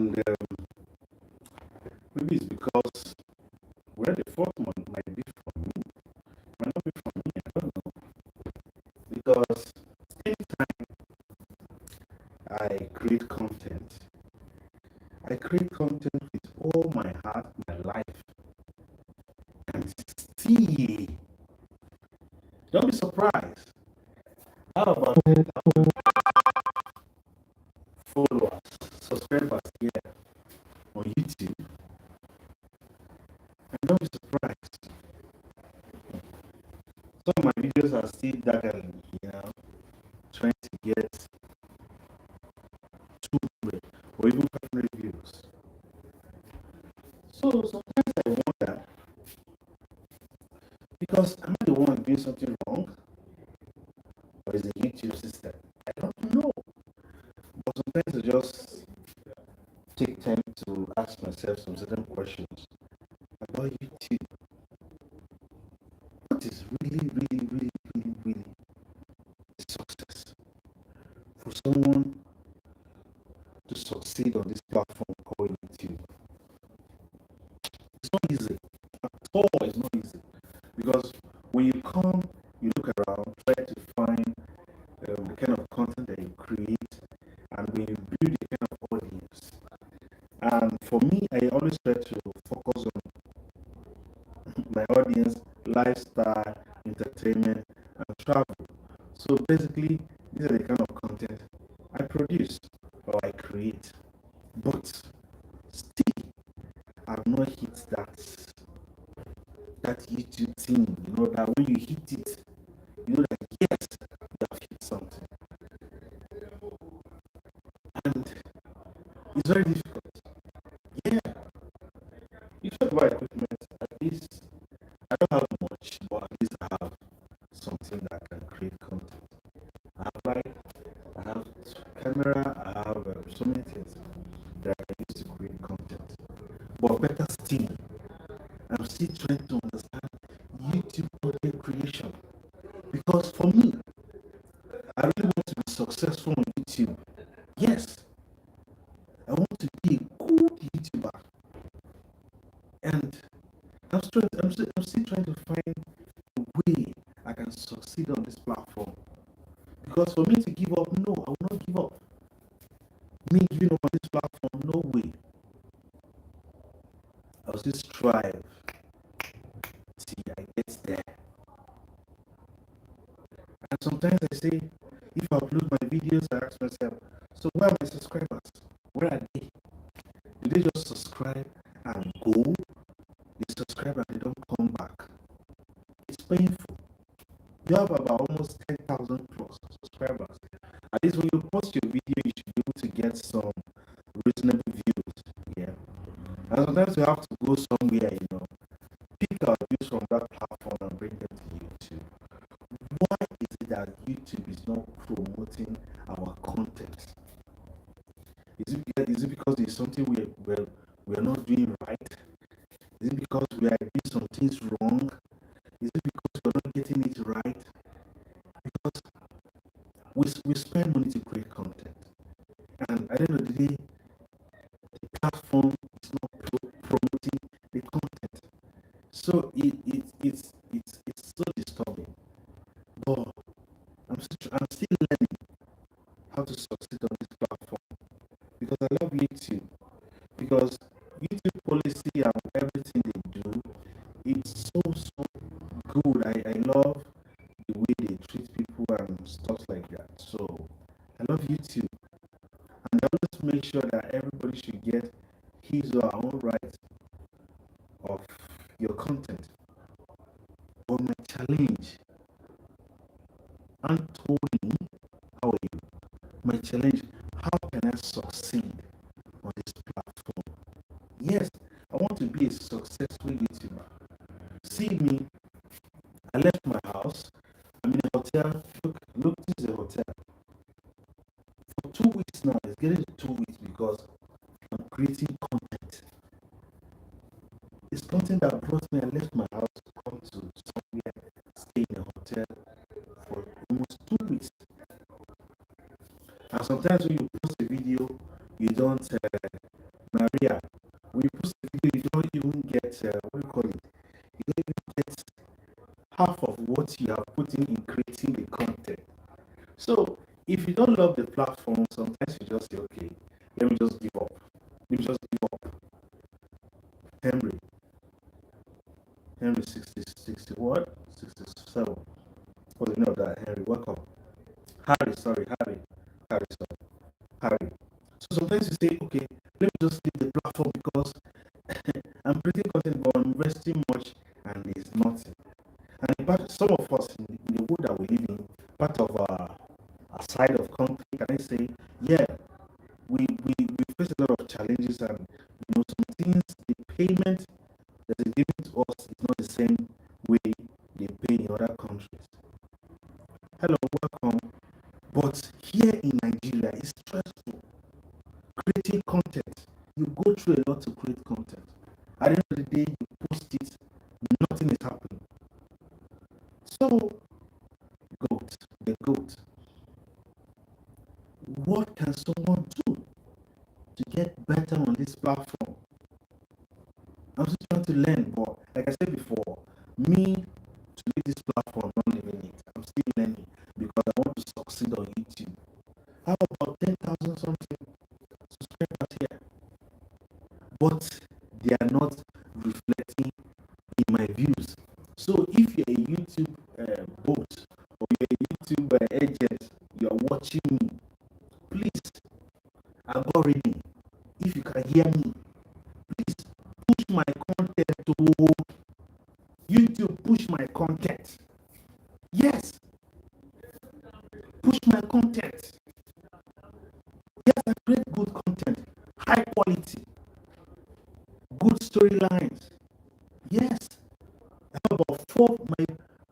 And maybe it's because where the fourth one might be from me, might not be from me, I don't know. Because anytime I create content with all my heart, my life, and still, don't be surprised. How about 10,000 followers, subscribers here on YouTube? And don't be surprised. Some of my videos are still daggering, trying to get 200 or even 500 views. So sometimes I wonder, because am I the one doing something wrong? Or is the YouTube system? I don't know. But sometimes I just take time to ask myself some certain questions about YouTube. What is really success? For someone to succeed on this platform called YouTube. It's not easy. At all, it's not easy. Because when you come, you look around, try to find the kind of content that you create, and when you build a kind of audience. And for me, I always try to focus on my audience, lifestyle, entertainment, and travel. So basically, these are the kind of content I produce or I create. But still, I've not hit that YouTube thing, that when you hit it, that yes, you have hit something. And it's very difficult. Yeah. You talk about equipment, at least I don't have much, but at least I have something that can create content. I have light, I have camera, I have so many things that I can use to create content. But better still, I'm still trying to understand YouTube content creation. Because for me, I really want to be successful on YouTube. Yes, I want to be a good YouTuber. And I'm still trying to find a way I can succeed on this platform. Because for me to give up, no, I will not give up. Me giving up on this platform, no way. I'll still strive till I get there. And sometimes I say, if I upload my videos, I ask myself, so where are my subscribers? Where are they? Do they just subscribe and go? They subscribe and they don't come back. It's painful. You have about almost 10,000 plus subscribers. At least when you post your video, you should be able to get some reasonable views. Yeah. And sometimes you have to go somewhere, pick out views from that platform and bring them to YouTube. Why is it that YouTube is not promoting our content? Is it because there's something we're not doing right? Is it because we are doing some things wrong? Is it because we're not getting it right? Because we spend money to create content. And at the end of the day, the platform is not promoting the content. So it's so disturbing. But I'm still learning how to succeed on this platform. Because I love YouTube. Because YouTube policy and everything they do, it's so good. I love the way they treat people and stuff like that. So I love YouTube. And I always make sure that everybody should get his or her own right of your content. But my challenge, Anthony, how are you? My challenge, how can I succeed on this platform? Yes, I want to be a successful YouTuber. See me, I left my house, I'm in a hotel. Look, this is a hotel. For 2 weeks now, it's getting to 2 weeks because I'm creating content. It's content that brought me. I left my house to come to somewhere, stay in a hotel for almost 2 weeks. And sometimes when you post a video, you don't you have put in creating the content. So if you don't love the platform, sometimes you just say, okay, let me just give up. Let me just give up. Henry 60 what? 67. Oh, you know that, Henry, welcome. Harry, sorry. So sometimes you say, okay, let me just leave the platform because I'm creating content, but I'm investing much and there's nothing. And in fact, some of us in the world that we live in, part of our side of country, can I say, yeah, we face a lot of challenges, and some things, the payment that is given to us is not the same way they pay in other countries. Hello, welcome. But here in Nigeria, it's stressful. Creating content, you go through a lot to create content. At the end of the day, you post it, nothing is happening. So, the GOAT. What can someone do to get better on this platform? I'm still trying to learn, but like I said before, me to leave this platform, I'm not leaving it. I'm still learning because I want to succeed on YouTube. How about 10,000 something subscribers here? But they are not reflecting in my views. So if you're a YouTube bot or you're a YouTube agent, you're watching me, please, algorithm, if you can hear me, please push my content to YouTube. Push my content. Yes, push my content. Yes, I create good content, high quality, good storylines. Yes, I have about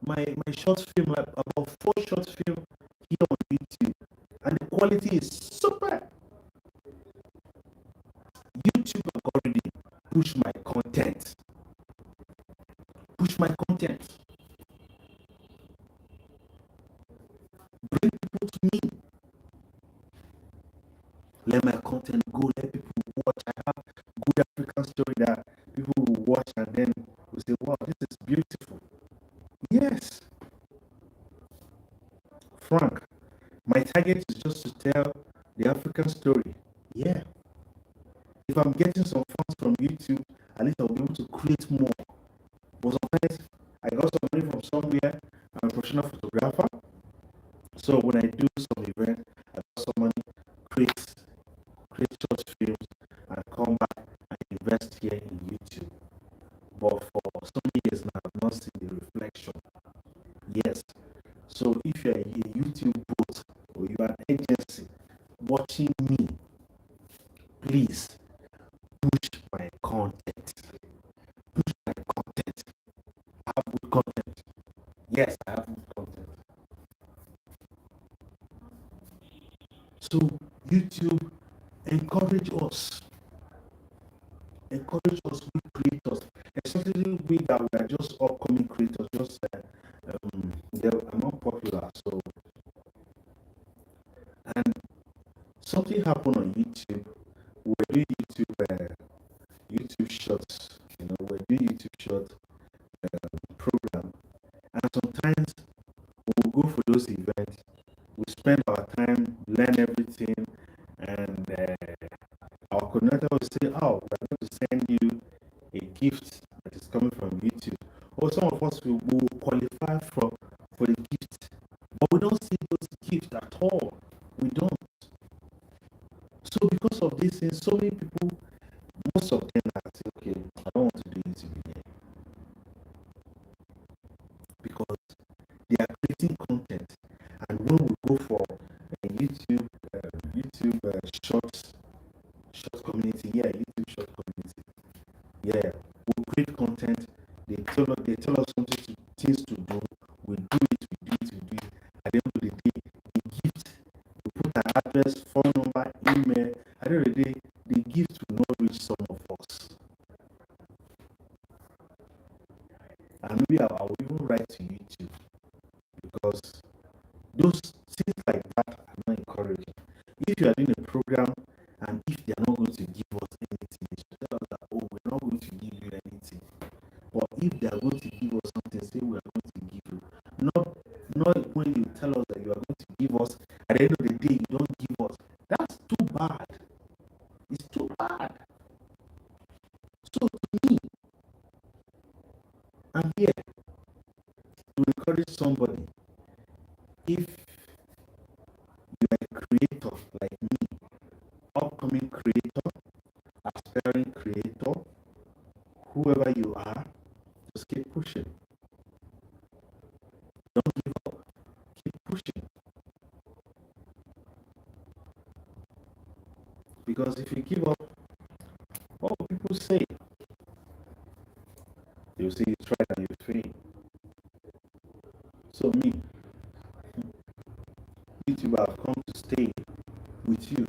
my short film, about 4 short film here on YouTube, and the quality is super. YouTube algorithm, push my content. Push my content. Bring people to me. Let my content go. Let people watch. I have good African story that people will watch and then will say, wow, this is beautiful. Yes. Frank, my target is just to tell the African story. Yeah. If I'm getting some funds from YouTube, at least I'll be able to create more. But sometimes I got some money from somewhere. I'm a professional photographer. So when I do some event, I got some money, create short films, and come back and invest here in YouTube. But for some years now, I've not seen the reflection. Yes. So if you're a YouTube bot or you're an agency watching me, please push my content. Push my content. I have good content. Yes, I have good content. So YouTube, encourage us. Encourage us, we creators, especially we that we are just upcoming creators, just they are not popular. So, and something happened on YouTube. We're doing YouTube shorts. We're doing YouTube short program, and sometimes we'll go for those events. We spend our time, learn everything, and our coordinator will say, oh, we're going to send you a gift that is coming from YouTube. Or some of us will qualify for the gift, but we don't see those gifts at all. We don't. So because of this, so many people, most of them are saying, okay, I don't want to do YouTube again. Because they are creating content. And when we go for a YouTube short community, YouTube short community, we create content. They tell us things to do. We do it. At the end of the day, the gift, we put an address, phone number, email. At the end of the day, the gift will not reach some of us. And maybe I will even write to YouTube, because those things like that are not encouraging. If you are doing a program and if they are not going to give us anything, they should tell us that, oh, we're not going to give you anything. Or if they are going to give us something, say we are going to give you. Not somebody, if you're a creator like me, upcoming creator, aspiring creator, whoever you are, just keep pushing. Don't give up. Keep pushing. Because if you give up, what will people say? They'll say you tried and you failed. So me, YouTube, I've come to stay with you.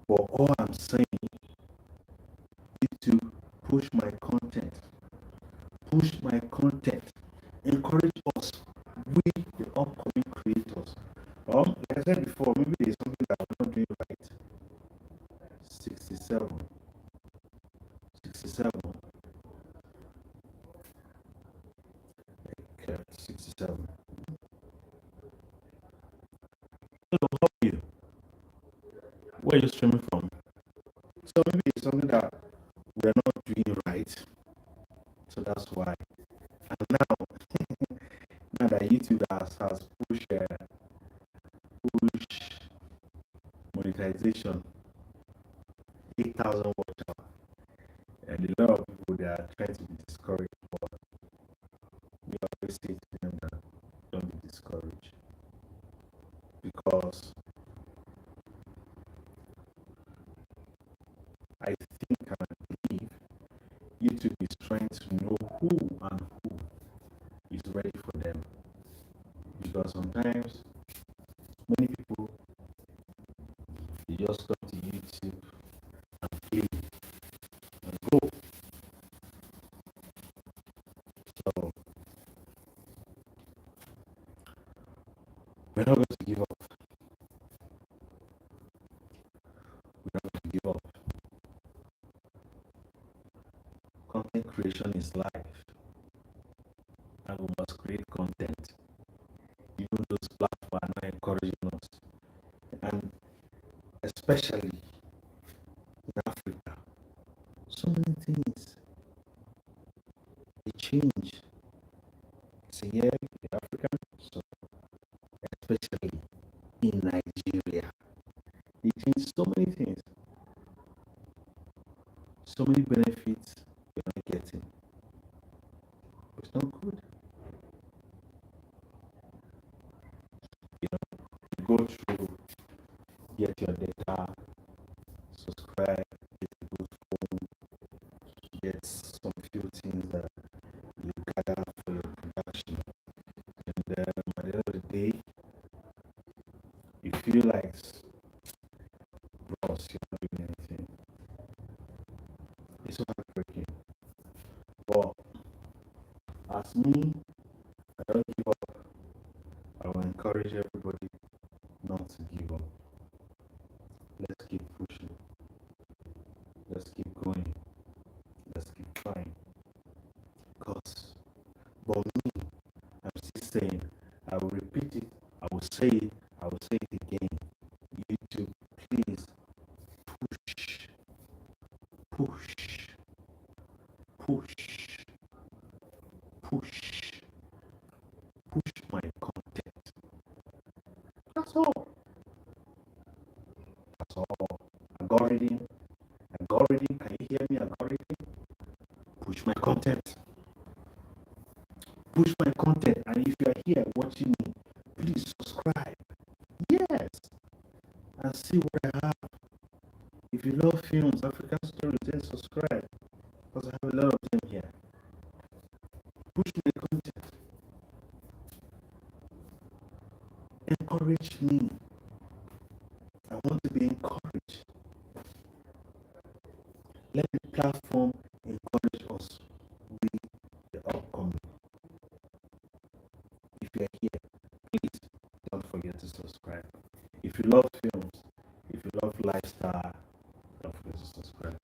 But all I'm saying, YouTube, push my content. Push my content. Encourage us with the upcoming creators. Like I said before, maybe there's something that I'm not doing right. 67. 67. Okay, 67. Hello, how are you? Where are you streaming from? So maybe it's something that we're not doing right. So that's why. And now that YouTube has pushed monetization, 8,000 watch hours, and a lot of people they are trying to be discouraged, but we always say to them that don't be discouraged, because I think and I believe YouTube is trying to know who and who is ready for them, because sometimes many people they just come to YouTube and play and go. So we're not going to give up. We're not going to give up. Content creation is life, and we must create content. Even those platforms are not encouraging us, and especially in Africa, so many things they change. It's a year in Africa, so especially in Nigeria, they change so many things, so many benefits we're not getting. It's not good. You know, you go through, get your data, subscribe, get a good phone, get some few things that you gather for your production. And at the end of the day, you feel like, bros, you're not doing anything. It's so heartbreaking. But as me, I don't give up. I will encourage everybody not to give up. Let's keep pushing. Let's keep going. Let's keep trying. Because, but me, I'm still saying, I will repeat it, I will say it, I will say it again. YouTube, please push, push, push, push, push my content. That's all. That's all. Algorithm, can you hear me? Algorithm, push my content. Push my content. And if you are here watching me, please subscribe. Yes. And see what I have. If you love films, African stories, then subscribe. Because I have a lot of them here. Push my content. Encourage me. I want to be encouraged. Let the platform encourage us with the upcoming. If you are here, please don't forget to subscribe. If you love films, if you love lifestyle, don't forget to subscribe.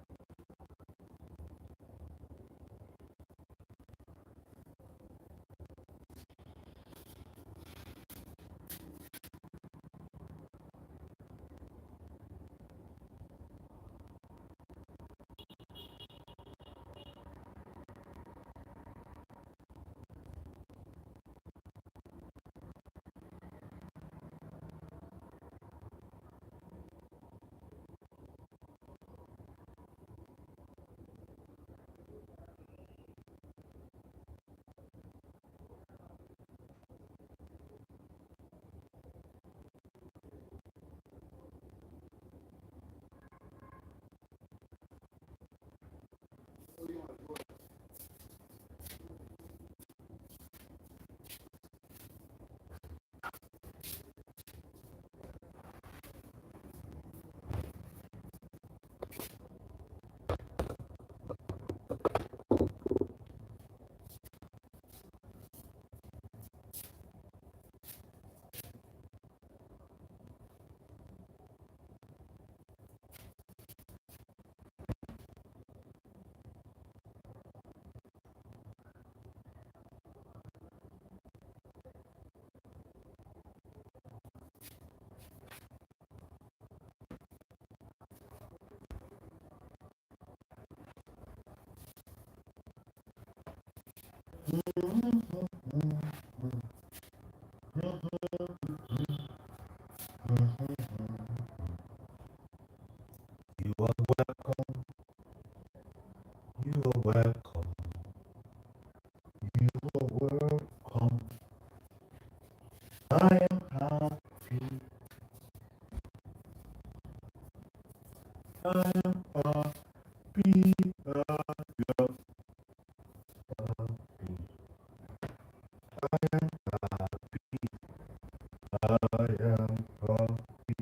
You are welcome. You are welcome. You are welcome. I am happy. I am happy. I am happy.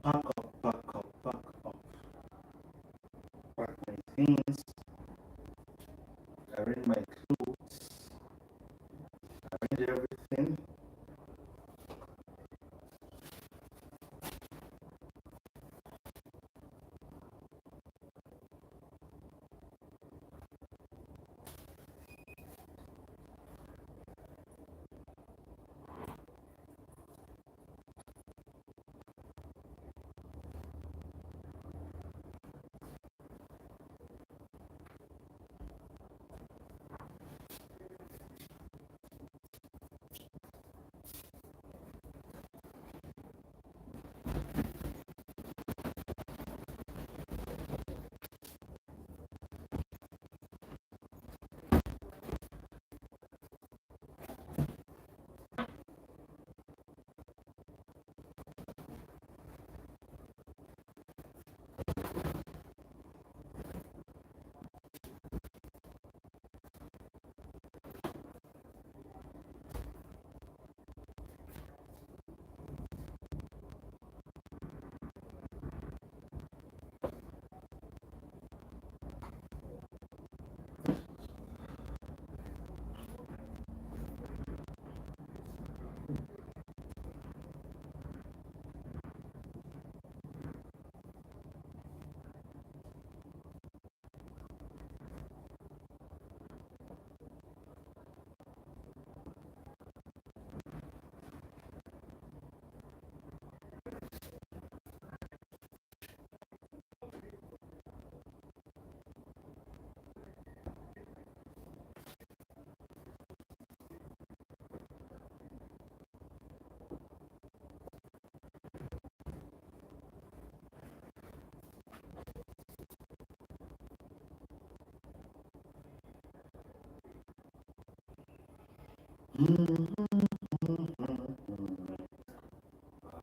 Pack up, pack up, pack up. Pack my things, arrange my clothes, arrange everything.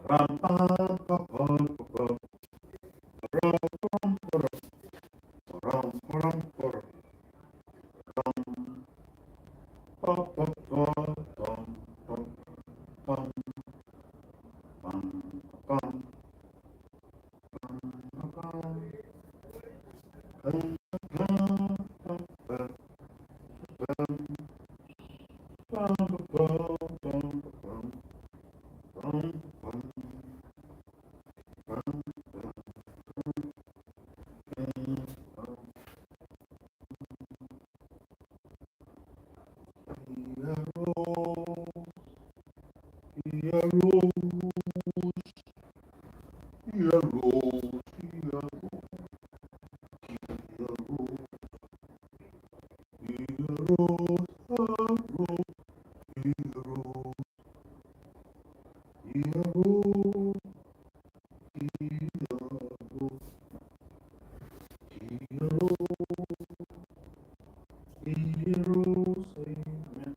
Ram, pam, pam, pam, pam, ram, pam, ram, ram, ram, pam, pam, pam, pam, pam, pam, pam, Yellow, yellow. Heroes of road, heroes, heroes, heroes, heroes, amen.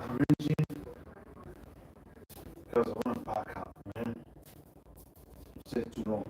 Arranging because I want to back up, man. Said too long.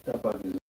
That bug is